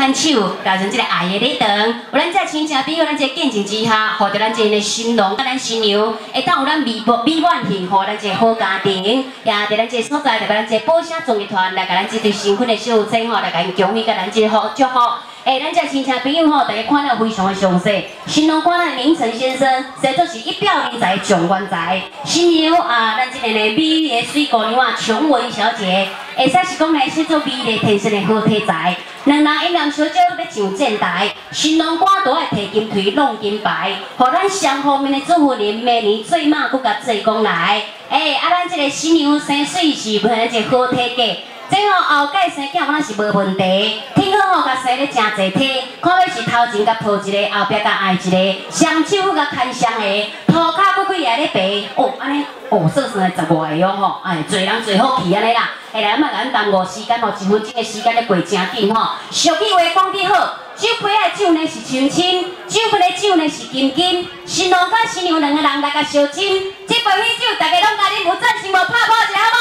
牵手，搞成这个爱的礼堂。有咱这亲戚朋友，咱这见证之下，获得咱这个新郎甲咱新娘，会当有咱美满幸福，咱这好家庭，也伫咱这所在，就甲咱这保险综艺团来甲咱这对新婚的小夫妻吼，来甲因恭喜，甲咱这好祝福。咱这亲戚朋友吼，大家看了非常的详细。新郎官咱明成先生，实做是一表人才，状元才。新娘咱这个呢美丽的水姑娘啊，琼文小姐，会使是讲来写作美丽天生的好题材。两人阴阳小姐要上正台，新郎官都爱摕金槌弄金牌，互咱双方面的祝福人明年做马佫甲做讲来。咱这个新娘生水是咱一个好体格。这后届生囝敢若是无问题，听好甲生咧真侪体，看要是头前甲抱一个，后壁甲爱一个，双手甲牵双个，涂骹佫几下咧白，安尼算算15个吼，做人做好去安尼啦。来，莫甲咱耽误时间吼，1分钟的时间咧过真紧吼。俗语话讲得好，酒杯的酒呢是亲亲，酒杯的酒呢是金金，新郎甲新娘两个人来甲相亲，这杯喜酒大家拢甲恁有赞成无？拍鼓一下好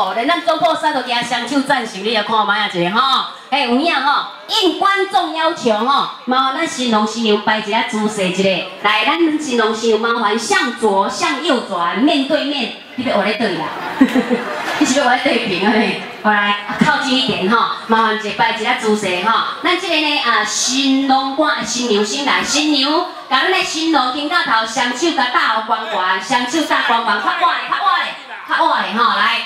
无？连咱总铺师都惊双手赞成，你也看卖啊一个吼。有影吼，应观众要求吼，麻烦咱新郎新娘摆一下姿势一个。来，咱新郎新娘麻烦向左向右转，面对面。你要学咧对啦，你是要学咧对平啊咧？好来，靠近一点吼，麻烦一摆一下姿势吼。咱这个呢新郎官新娘先来，新娘甲咱的新郎肩胛头，双手甲搭后关关，双手搭关关，较晚咧，较晚咧。较晚嘞吼，来，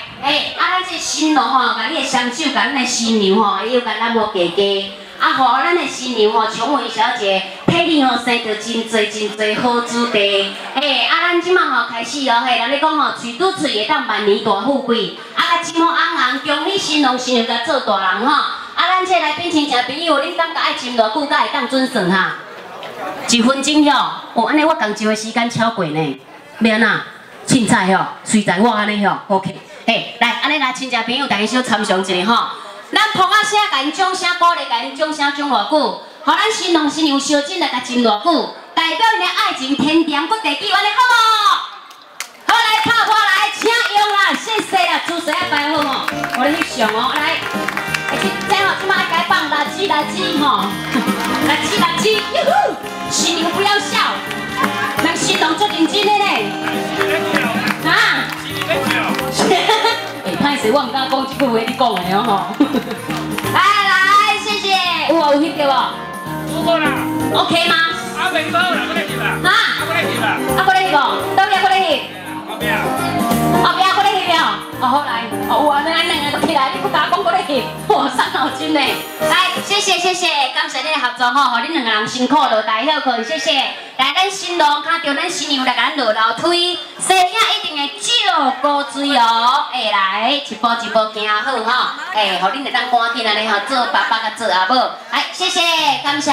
咱这新郎吼，甲你的双手，甲咱的新娘吼，又甲咱无加加，互咱的新娘吼，琼文小姐，替你吼生着真侪好子弟，咱即马吼开始哦，人咧讲吼，喙拄喙会当万年大富贵，甲金红红恭喜新郎新娘甲做大人吼，咱这来宾亲戚朋友，恁感觉爱斟偌久，才会当准算哈？1分钟吼，安尼我共一个时间超过呢，免啊。凊彩吼，随在我安尼吼 ，OK。来，安尼来，亲戚朋友，大家小参详一下吼。咱捧啊声，甲因掌声鼓励，甲因掌声讲偌久，互咱新郎新娘相亲来甲斟偌久，代表因的爱情天长不地久，安尼好无？好，来拍拖来，请用啦，谢谢啦，姿势要摆好吼，我咧翕相哦，来，这吼即马该放垃圾吼，垃圾，哟呼，新娘不要笑，人新郎足认真的呢。歹势，我唔敢讲这句话，你讲的哦吼。来，谢谢，有翕到无？有啦。OK 吗？未到啦，搁咧翕啦。搁咧翕啦。搁咧翕哦，倒边搁咧翕。后壁搁咧翕哦。好来，有安尼咱两个起来，你不甲我讲搁咧翕，哇，伤脑筋呢。来，谢谢，感谢你的合作吼，互恁两个人辛苦落台休困，谢谢。来，咱新郎看到咱新娘来甲咱落楼梯，生囝一定会照顾水哦。来，一步一步行好吼，互恁会当赶紧安尼吼做爸爸甲做阿母。来，谢谢，感谢。